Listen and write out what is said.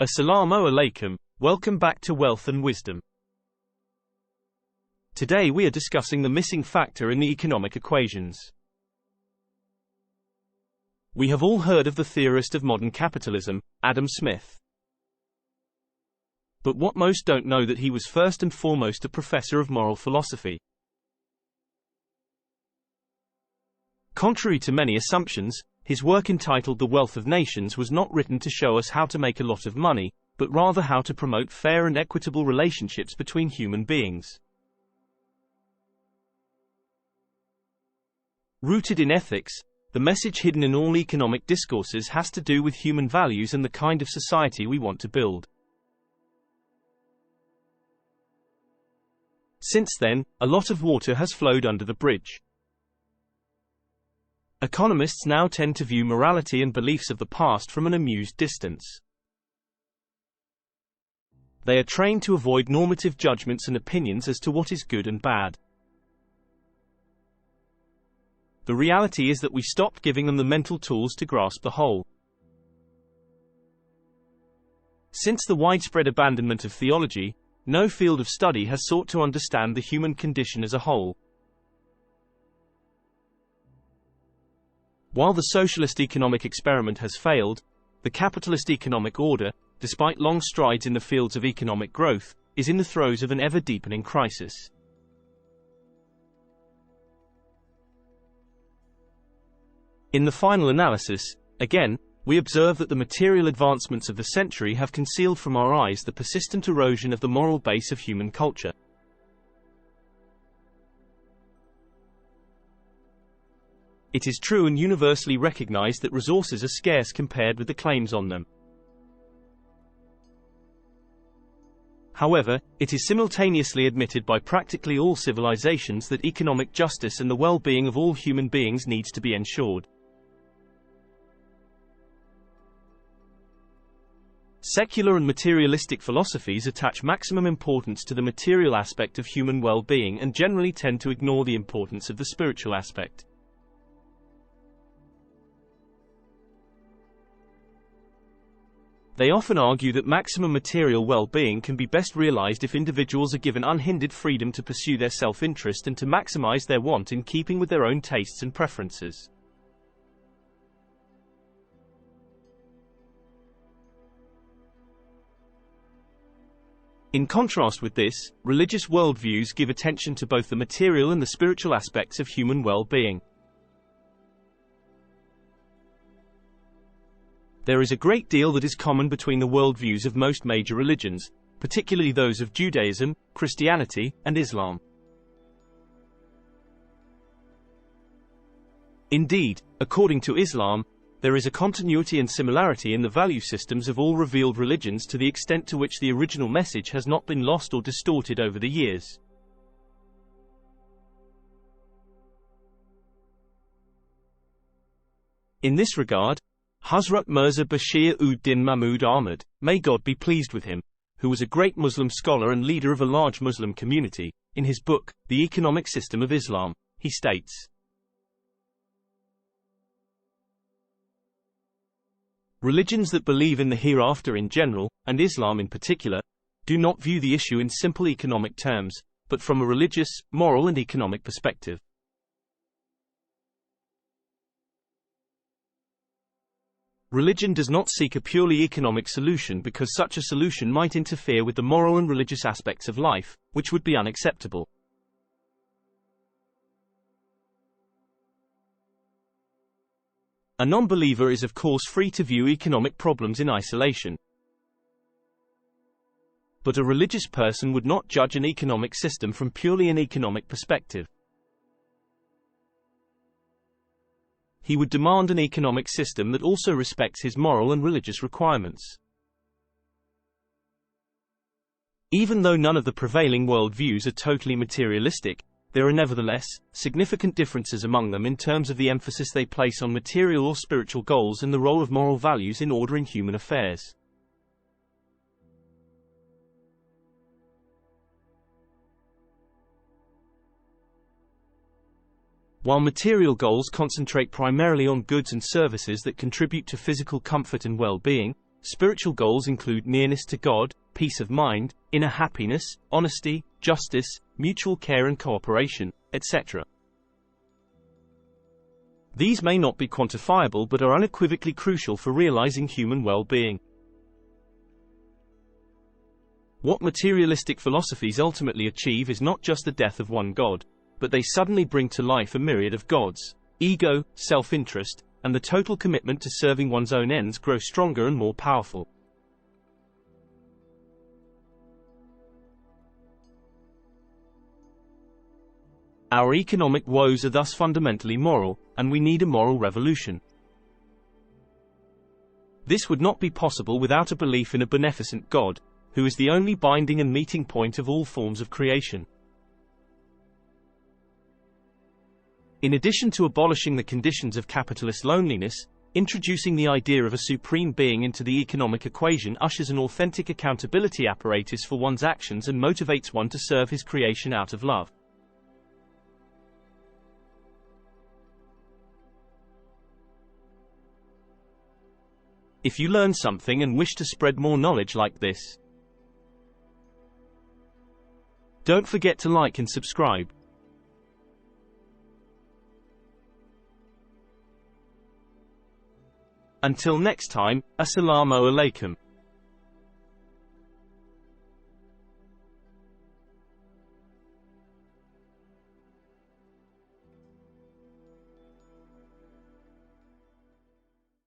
Assalamu alaikum, welcome back to Wealth and Wisdom. Today we are discussing the missing factor in the economic equations. We have all heard of the theorist of modern capitalism, Adam Smith. But what most don't know that he was first and foremost a professor of moral philosophy. Contrary to many assumptions, his work entitled The Wealth of Nations was not written to show us how to make a lot of money, but rather how to promote fair and equitable relationships between human beings. Rooted in ethics, the message hidden in all economic discourses has to do with human values and the kind of society we want to build. Since then, a lot of water has flowed under the bridge. Economists now tend to view morality and beliefs of the past from an amused distance. They are trained to avoid normative judgments and opinions as to what is good and bad. The reality is that we stopped giving them the mental tools to grasp the whole. Since the widespread abandonment of theology, no field of study has sought to understand the human condition as a whole. While the socialist economic experiment has failed, the capitalist economic order, despite long strides in the fields of economic growth, is in the throes of an ever-deepening crisis. In the final analysis, again, we observe that the material advancements of the century have concealed from our eyes the persistent erosion of the moral base of human culture. It is true and universally recognized that resources are scarce compared with the claims on them. However, it is simultaneously admitted by practically all civilizations that economic justice and the well-being of all human beings needs to be ensured. Secular and materialistic philosophies attach maximum importance to the material aspect of human well-being and generally tend to ignore the importance of the spiritual aspect. They often argue that maximum material well-being can be best realized if individuals are given unhindered freedom to pursue their self-interest and to maximize their want in keeping with their own tastes and preferences. In contrast with this, religious worldviews give attention to both the material and the spiritual aspects of human well-being. There is a great deal that is common between the worldviews of most major religions, particularly those of Judaism, Christianity, and Islam. Indeed, according to Islam, there is a continuity and similarity in the value systems of all revealed religions to the extent to which the original message has not been lost or distorted over the years. In this regard, Hazrat Mirza Bashir ud-Din Mahmud Ahmad, may God be pleased with him, who was a great Muslim scholar and leader of a large Muslim community, in his book, The Economic System of Islam, he states, "Religions that believe in the hereafter in general, and Islam in particular, do not view the issue in simple economic terms, but from a religious, moral and economic perspective. Religion does not seek a purely economic solution because such a solution might interfere with the moral and religious aspects of life, which would be unacceptable. A non-believer is of course free to view economic problems in isolation. But a religious person would not judge an economic system from purely an economic perspective. He would demand an economic system that also respects his moral and religious requirements. Even though none of the prevailing worldviews are totally materialistic, there are nevertheless significant differences among them in terms of the emphasis they place on material or spiritual goals and the role of moral values in ordering human affairs. While material goals concentrate primarily on goods and services that contribute to physical comfort and well-being, Spiritual goals include nearness to God, peace of mind, inner happiness, honesty, justice, mutual care and cooperation, etc. These may not be quantifiable but are unequivocally crucial for realizing human well-being. What materialistic philosophies ultimately achieve is not just the death of one god, but they suddenly bring to life a myriad of gods. Ego, self-interest, and the total commitment to serving one's own ends grow stronger and more powerful. Our economic woes are thus fundamentally moral, and we need a moral revolution. This would not be possible without a belief in a beneficent God, who is the only binding and meeting point of all forms of creation. In addition to abolishing the conditions of capitalist loneliness, introducing the idea of a supreme being into the economic equation ushers an authentic accountability apparatus for one's actions and motivates one to serve his creation out of love. If you learn something and wish to spread more knowledge like this, don't forget to like and subscribe. Until next time, Assalamu alaikum.